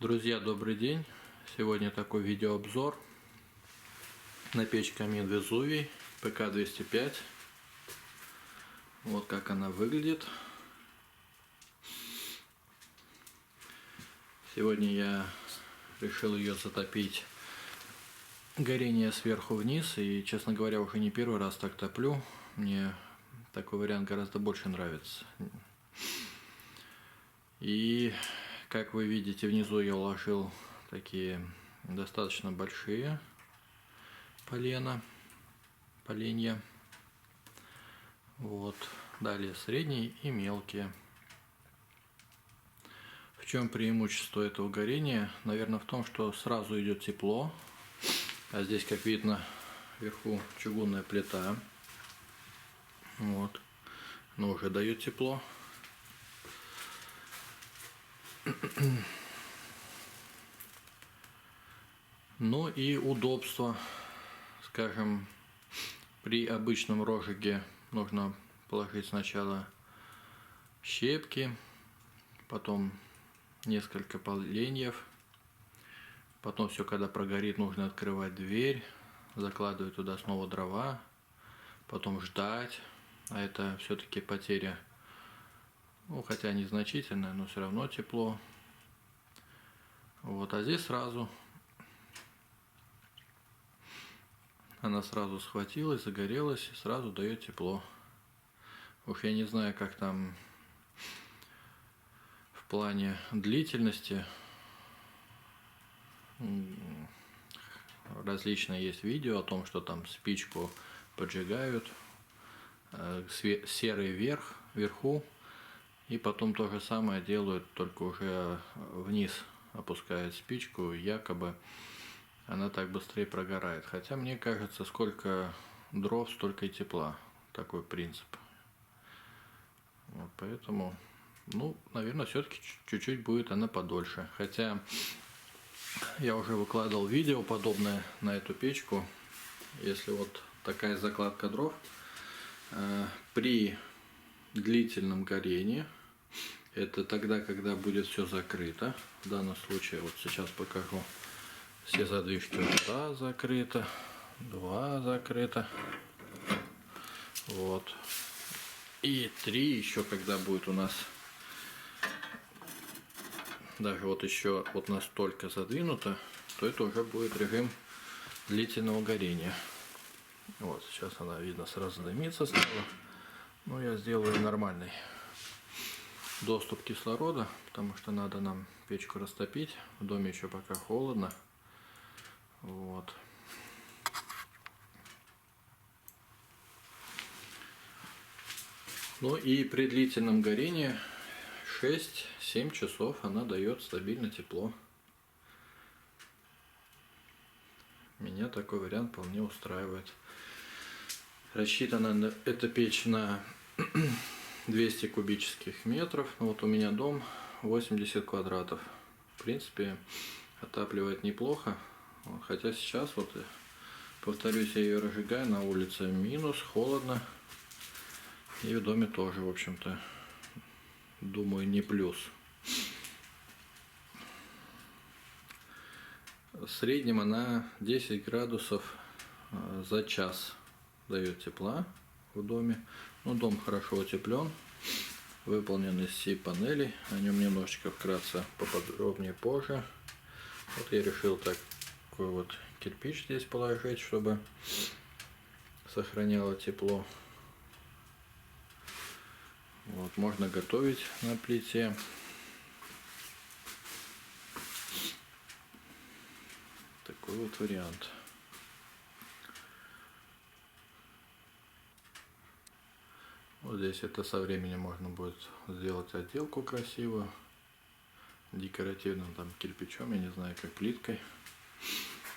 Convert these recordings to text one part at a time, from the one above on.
Друзья, добрый день! Сегодня такой видеообзор на печь камин Везувий ПК-205. Вот как она выглядит. Сегодня я решил ее затопить горение сверху вниз. И, честно говоря, уже не первый раз так топлю. Мне такой вариант гораздо больше нравится. И, как вы видите, внизу я уложил такие достаточно большие поленья. Вот. Далее средние и мелкие. В чем преимущество этого горения? Наверное, в том, что сразу идет тепло. А здесь, как видно, вверху чугунная плита. Вот. Но уже дает тепло. Ну и удобство. Скажем, при обычном розжиге нужно положить сначала щепки, потом несколько поленьев. Потом все, когда прогорит, нужно открывать дверь, закладывать туда снова дрова, потом ждать. А это все-таки потеря, ну хотя незначительная, но все равно тепло. Вот, а здесь сразу она сразу схватилась, загорелась и сразу дает тепло. Уж я не знаю, как там в плане длительности. Различные есть видео о том, что там спичку поджигают, серый вверху, и потом то же самое делают, только уже вниз опускают спичку, якобы она так быстрее прогорает. Хотя мне кажется, сколько дров, столько и тепла. Такой принцип. Вот поэтому, ну, наверное, все-таки чуть-чуть будет она подольше. Хотя я уже выкладывал видео подобное на эту печку. Если вот такая закладка дров, при длительном горении, это тогда, когда будет все закрыто. В данном случае, вот сейчас покажу. Все задвижки. Раз закрыто, два закрыто. Вот. И 3 еще, когда будет у нас даже вот еще вот настолько задвинуто, то это уже будет режим длительного горения. Вот, сейчас она, видно, сразу дымится стала. Но я сделаю нормальный доступ кислорода, потому что надо нам печку растопить. В доме еще пока холодно. Вот. Ну и при длительном горении 6-7 часов она дает стабильно тепло. Меня такой вариант вполне устраивает. Рассчитана эта печь на 200 кубических метров. Вот у меня дом 80 квадратов. В принципе, отапливает неплохо. Хотя сейчас, вот повторюсь, я ее разжигаю, на улице минус, холодно. И в доме тоже, в общем-то, думаю, не плюс. В среднем она 10 градусов за час дает тепла в доме. Но дом хорошо утеплен, выполнен из C-панелей. О нем немножечко вкратце поподробнее позже. Вот я решил такой вот кирпич здесь положить, чтобы сохраняло тепло. Вот, можно готовить на плите. Такой вот вариант. Вот здесь это со временем можно будет сделать отделку красивую, декоративным там кирпичом, я не знаю, как плиткой.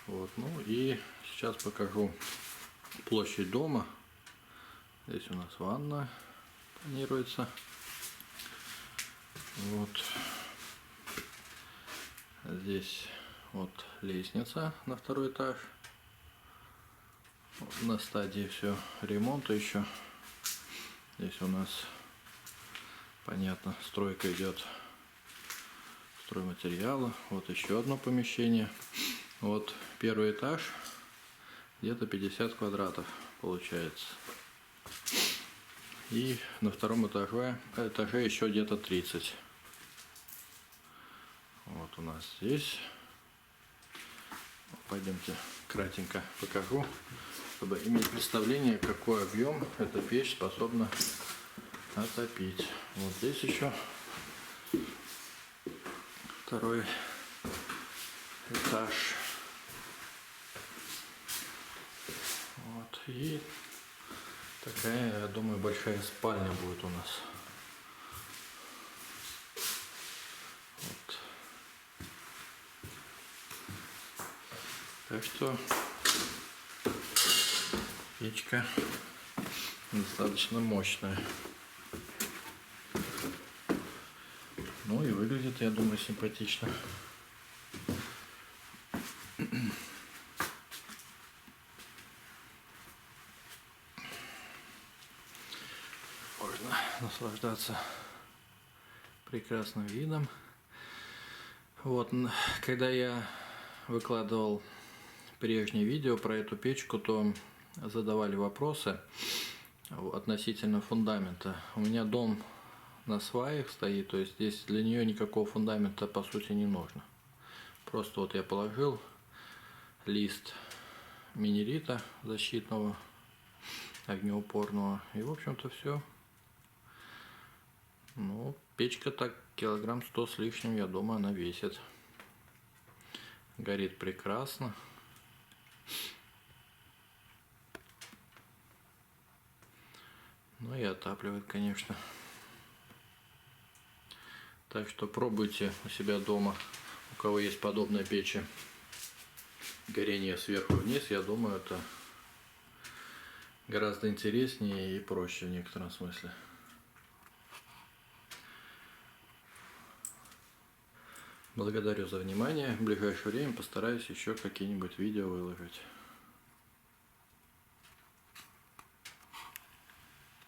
Вот, ну и сейчас покажу площадь дома. Здесь у нас ванна планируется. Вот. Здесь вот лестница на второй этаж. Вот на стадии все ремонта еще. Здесь у нас, понятно, стройка идет стройматериала. Вот еще одно помещение. Вот первый этаж, где-то 50 квадратов получается. И на втором этаже еще где-то 30. Вот у нас здесь. Пойдемте кратенько покажу, чтобы иметь представление, какой объем эта печь способна отопить. Вот здесь еще второй этаж. Вот. И такая, я думаю, большая спальня будет у нас. Вот. Так что печка достаточно мощная. Ну и выглядит, я думаю, симпатично. Можно наслаждаться прекрасным видом. Вот, когда я выкладывал прежнее видео про эту печку, то задавали вопросы относительно фундамента. У меня дом на сваях стоит, то есть здесь для нее никакого фундамента по сути не нужно. Просто вот я положил лист минерита защитного, огнеупорного, и в общем-то все. Ну, печка так килограмм 100 с лишним, я думаю, она весит. Горит прекрасно. Ну и отапливает, конечно. Так что пробуйте у себя дома, у кого есть подобные печи. Горение сверху вниз, я думаю, это гораздо интереснее и проще в некотором смысле. Благодарю за внимание. В ближайшее время постараюсь еще какие-нибудь видео выложить.